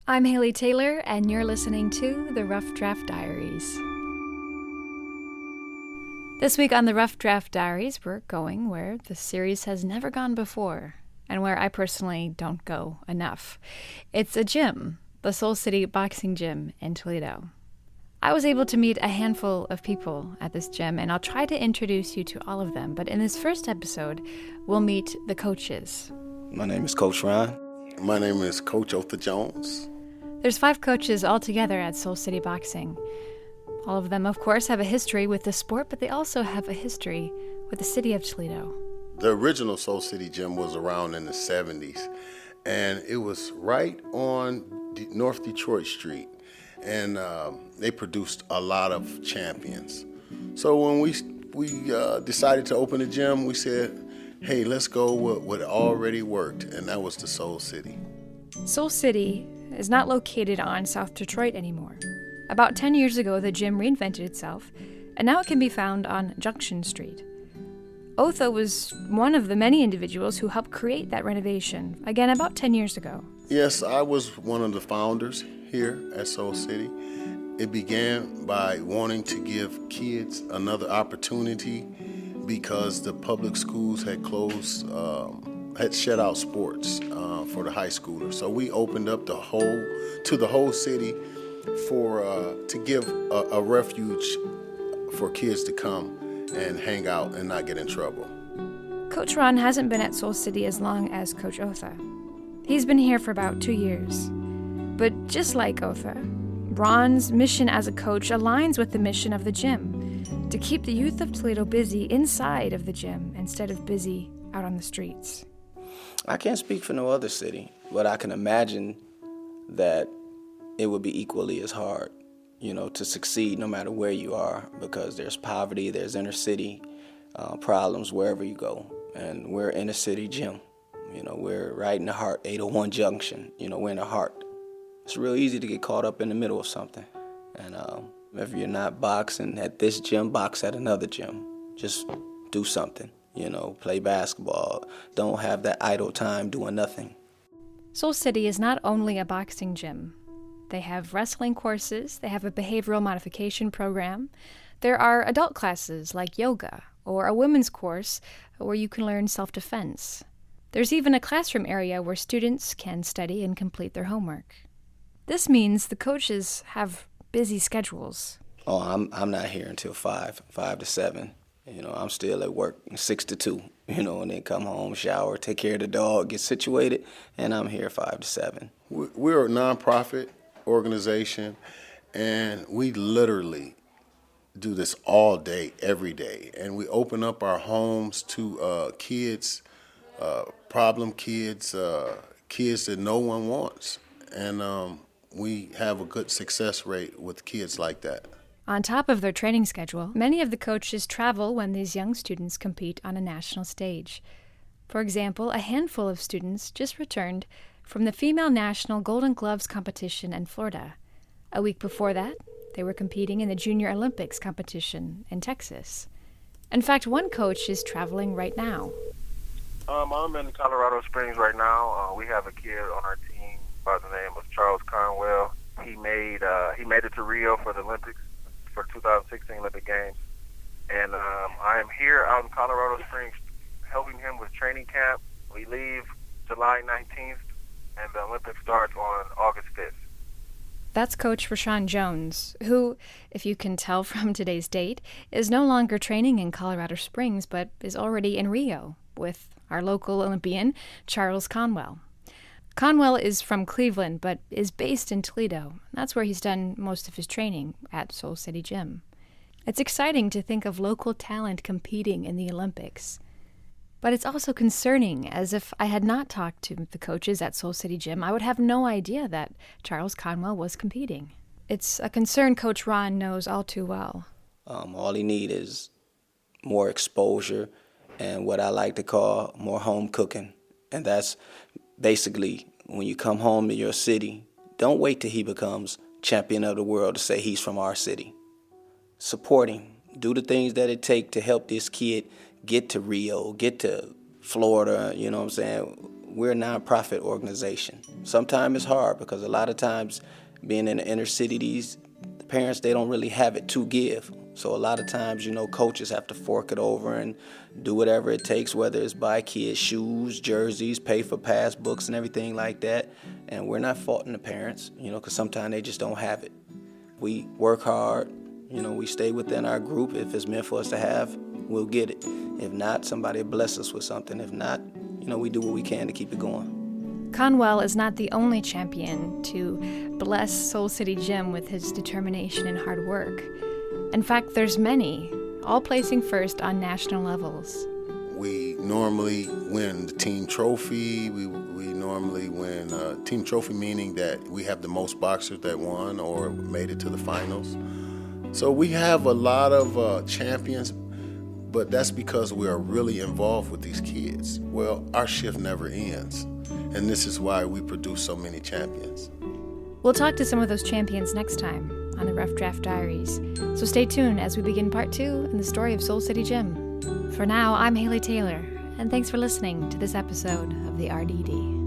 I'm Haley Taylor, and you're listening to the Rough Draft Diaries. This week on the Rough Draft Diaries, we're going where the series has never gone before, and where I personally don't go enough. It's a gym, the Soul City Boxing Gym in Toledo. I was able to meet a handful of people at this gym, and I'll try to introduce you to all of them, but in this first episode, we'll meet the coaches. My name is Coach Ryan. My name is Coach Otha Jones. There's 5 coaches all together at Soul City Boxing. All of them, of course, have a history with the sport, but they also have a history with the city of Toledo. The original Soul City Gym was around in the 70s, and it was right on North Detroit Street, and they produced a lot of champions. So when we decided to open a gym, we said, hey, let's go with what already worked, and that was the Soul City. Soul City is not located on South Detroit anymore. About 10 years ago, the gym reinvented itself, and now it can be found on Junction Street. Otha was one of the many individuals who helped create that renovation, again, about 10 years ago. Yes, I was one of the founders here at Soul City. It began by wanting to give kids another opportunity because the public schools had closed, had shut out sports for the high schoolers. So we opened up the whole city to give a refuge for kids to come and hang out and not get in trouble. Coach Ron hasn't been at Soul City as long as Coach Otha. He's been here for about 2 years. But just like Otha, Ron's mission as a coach aligns with the mission of the gym, to keep the youth of Toledo busy inside of the gym instead of busy out on the streets. I can't speak for no other city, but I can imagine that it would be equally as hard, to succeed no matter where you are, because there's poverty, there's inner city problems wherever you go. And we're in a city gym. We're right in the heart, 801 Junction. We're in the heart. It's real easy to get caught up in the middle of something. And if you're not boxing at this gym, box at another gym. Just do something, play basketball. Don't have that idle time doing nothing. Soul City is not only a boxing gym. They have wrestling courses, they have a behavioral modification program. There are adult classes like yoga, or a women's course where you can learn self-defense. There's even a classroom area where students can study and complete their homework. This means the coaches have busy schedules. Oh, I'm not here until 5 to 7. I'm still at work 6 to 2, and then come home, shower, take care of the dog, get situated, and I'm here 5 to 7. We're a nonprofit organization, and we literally do this all day, every day. And we open up our homes to kids, problem kids, kids that no one wants. And we have a good success rate with kids like that. On top of their training schedule, many of the coaches travel when these young students compete on a national stage. For example, a handful of students just returned from the Female National Golden Gloves competition in Florida. A week before that, they were competing in the Junior Olympics competition in Texas. In fact, one coach is traveling right now. I'm in Colorado Springs right now. We have a kid on our team by the name of Charles Conwell. He made it to Rio for the Olympics, for 2016 Olympic Games. And I am here out in Colorado Springs helping him with training camp. We leave July 19th, and the Olympics starts on August 5th. That's Coach Roshawn Jones, who, if you can tell from today's date, is no longer training in Colorado Springs, but is already in Rio with our local Olympian, Charles Conwell. Conwell is from Cleveland, but is based in Toledo. That's where he's done most of his training, at Soul City Gym. It's exciting to think of local talent competing in the Olympics. But it's also concerning, as if I had not talked to the coaches at Soul City Gym, I would have no idea that Charles Conwell was competing. It's a concern Coach Ron knows all too well. All he needs is more exposure and what I like to call more home cooking. And that's basically when you come home to your city, don't wait till he becomes champion of the world to say he's from our city. Support him. Do the things that it takes to help this kid get to Rio, get to Florida, we're a nonprofit organization. Sometimes it's hard because a lot of times being in the inner city, the parents, they don't really have it to give. So a lot of times, coaches have to fork it over and do whatever it takes, whether it's buy kids shoes, jerseys, pay for pass books and everything like that. And we're not faulting the parents, because sometimes they just don't have it. We work hard, we stay within our group. If it's meant for us to have, we'll get it. If not, somebody will bless us with something. If not, we do what we can to keep it going. Conwell is not the only champion to bless Soul City Gym with his determination and hard work. In fact, there's many, all placing first on national levels. We normally win the team trophy. We normally win team trophy, meaning that we have the most boxers that won or made it to the finals. So we have a lot of champions, but that's because we are really involved with these kids. Well, our shift never ends, and this is why we produce so many champions. We'll talk to some of those champions next time on the Rough Draft Diaries, so stay tuned as we begin part 2 in the story of Soul City Gym. For now, I'm Haley Taylor, and thanks for listening to this episode of the RDD.